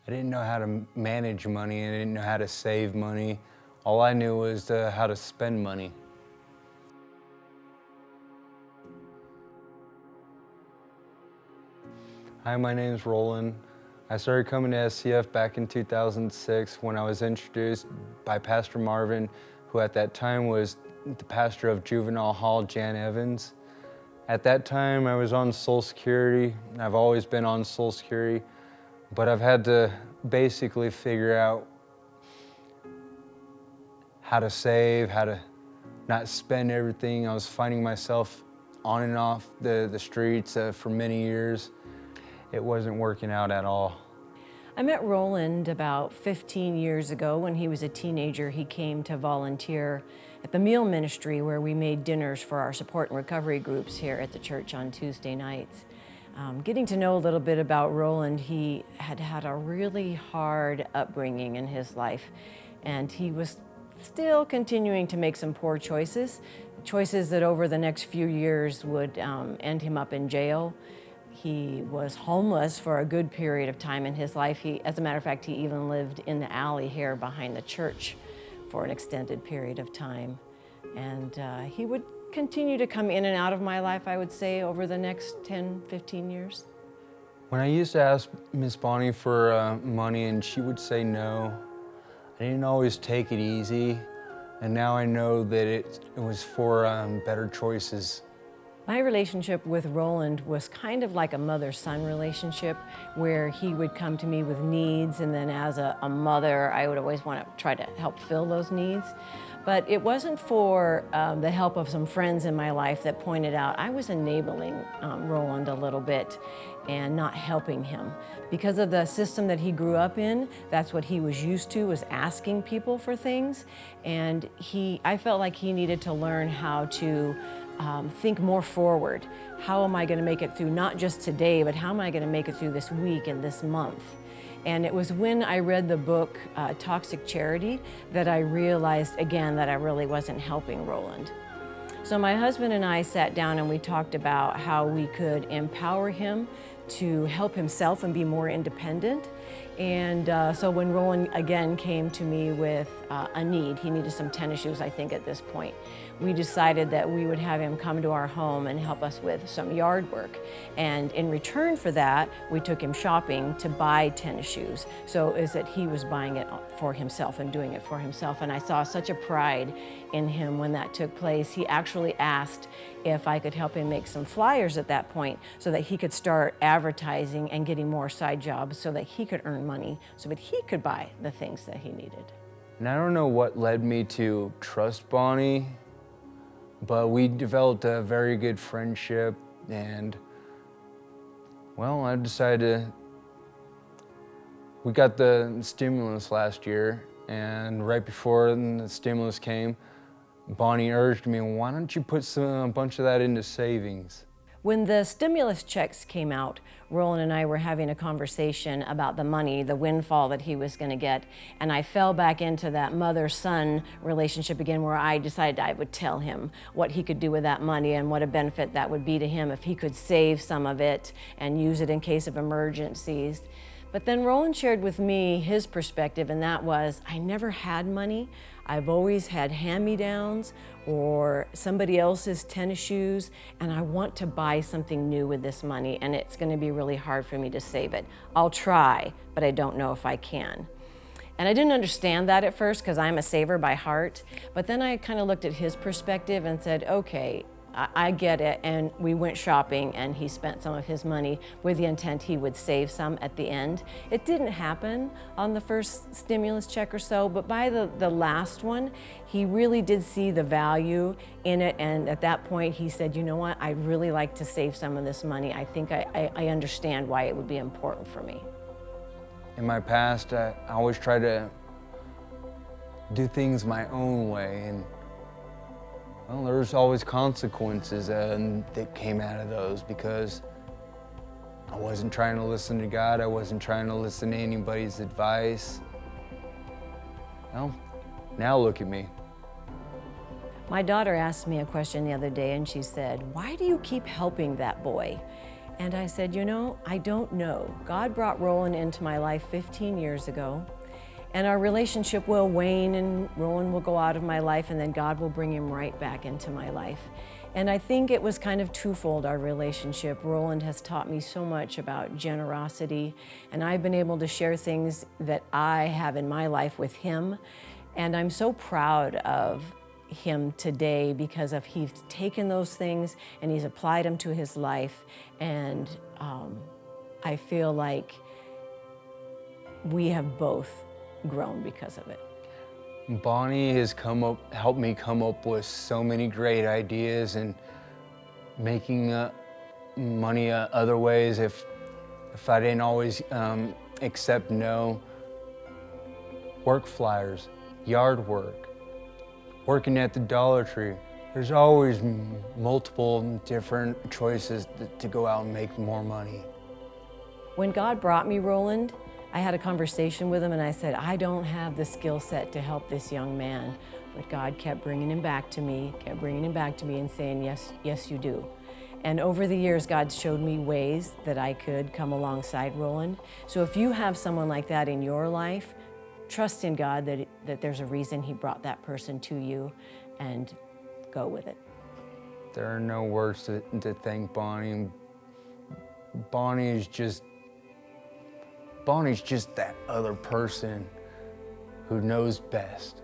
I didn't know how to manage money. I didn't know how to save money. All I knew was how to spend money. Hi, my name is Roland. I started coming to SCF back in 2006 when I was introduced by Pastor Marvin, who at that time was the pastor of Juvenile Hall, Jan Evans. At that time, I was on Social Security. I've always been on Social Security, but I've had to basically figure out how to save, how to not spend everything. I was finding myself on and off the streets for many years. It wasn't working out at all. I met Roland about 15 years ago. When he was a teenager, he came to volunteer at the meal ministry where we made dinners for our support and recovery groups here at the church on Tuesday nights. Getting to know a little bit about Roland, he had had a really hard upbringing in his life, and he was still continuing to make some poor choices that over the next few years would end him up in jail. He was homeless for a good period of time in his life. As a matter of fact, he even lived in the alley here behind the church for an extended period of time. And he would continue to come in and out of my life, I would say, over the next 10, 15 years. When I used to ask Miss Bonnie for money and she would say no, I didn't always take it easy. And now I know that it was for better choices. My relationship with Roland was kind of like a mother-son relationship where he would come to me with needs, and then as a mother, I would always want to try to help fill those needs. But it wasn't for the help of some friends in my life that pointed out I was enabling Roland a little bit and not helping him. Because of the system that he grew up in, that's what he was used to, was asking people for things. And I felt like he needed to learn how to think more forward. How am I going to make it through not just today, but how am I going to make it through this week and this month? And it was when I read the book Toxic Charity that I realized again that I really wasn't helping Roland. So my husband and I sat down and we talked about how we could empower him to help himself and be more independent. And so when Roland again came to me with a need, he needed some tennis shoes, I think, at this point, we decided that we would have him come to our home and help us with some yard work. And in return for that, we took him shopping to buy tennis shoes. So is that he was buying it for himself and doing it for himself. And I saw such a pride in him when that took place. He actually asked if I could help him make some flyers at that point so that he could start advertising and getting more side jobs so that he could earn money, so that he could buy the things that he needed. And I don't know what led me to trust Bonnie, but we developed a very good friendship, and well, I decided we got the stimulus last year, and right before the stimulus came, Bonnie urged me, why don't you put a bunch of that into savings? When the stimulus checks came out, Roland and I were having a conversation about the money, the windfall that he was going to get, and I fell back into that mother-son relationship again where I decided I would tell him what he could do with that money and what a benefit that would be to him if he could save some of it and use it in case of emergencies. But then Roland shared with me his perspective, and that was, I never had money. I've always had hand-me-downs or somebody else's tennis shoes, and I want to buy something new with this money, and it's going to be really hard for me to save it. I'll try, but I don't know if I can. And I didn't understand that at first because I'm a saver by heart, but then I kind of looked at his perspective and said, okay, I get it, and we went shopping and he spent some of his money with the intent he would save some at the end. It didn't happen on the first stimulus check or so, but by the last one, he really did see the value in it, and at that point he said, you know what, I'd really like to save some of this money. I think I understand why it would be important for me. In my past, I always tried to do things my own way, and well, there's always consequences that came out of those because I wasn't trying to listen to God. I wasn't trying to listen to anybody's advice. Well, now look at me. My daughter asked me a question the other day and she said, why do you keep helping that boy? And I said, you know, I don't know. God brought Roland into my life 15 years ago, and our relationship will wane and Roland will go out of my life, and then God will bring him right back into my life. And I think it was kind of twofold, our relationship. Roland has taught me so much about generosity, and I've been able to share things that I have in my life with him. And I'm so proud of him today because of he's taken those things and he's applied them to his life. And I feel like we have both grown because of it. Bonnie has helped me come up with so many great ideas and making money other ways if I didn't always accept no. Work flyers, yard work, working at the Dollar Tree. There's always multiple different choices to go out and make more money. When God brought me Roland, I had a conversation with him and I said, I don't have the skill set to help this young man. But God kept bringing him back to me, and saying, yes, yes, you do. And over the years, God showed me ways that I could come alongside Roland. So if you have someone like that in your life, trust in God that there's a reason he brought that person to you, and go with it. There are no words to thank Bonnie. Bonnie's just that other person who knows best.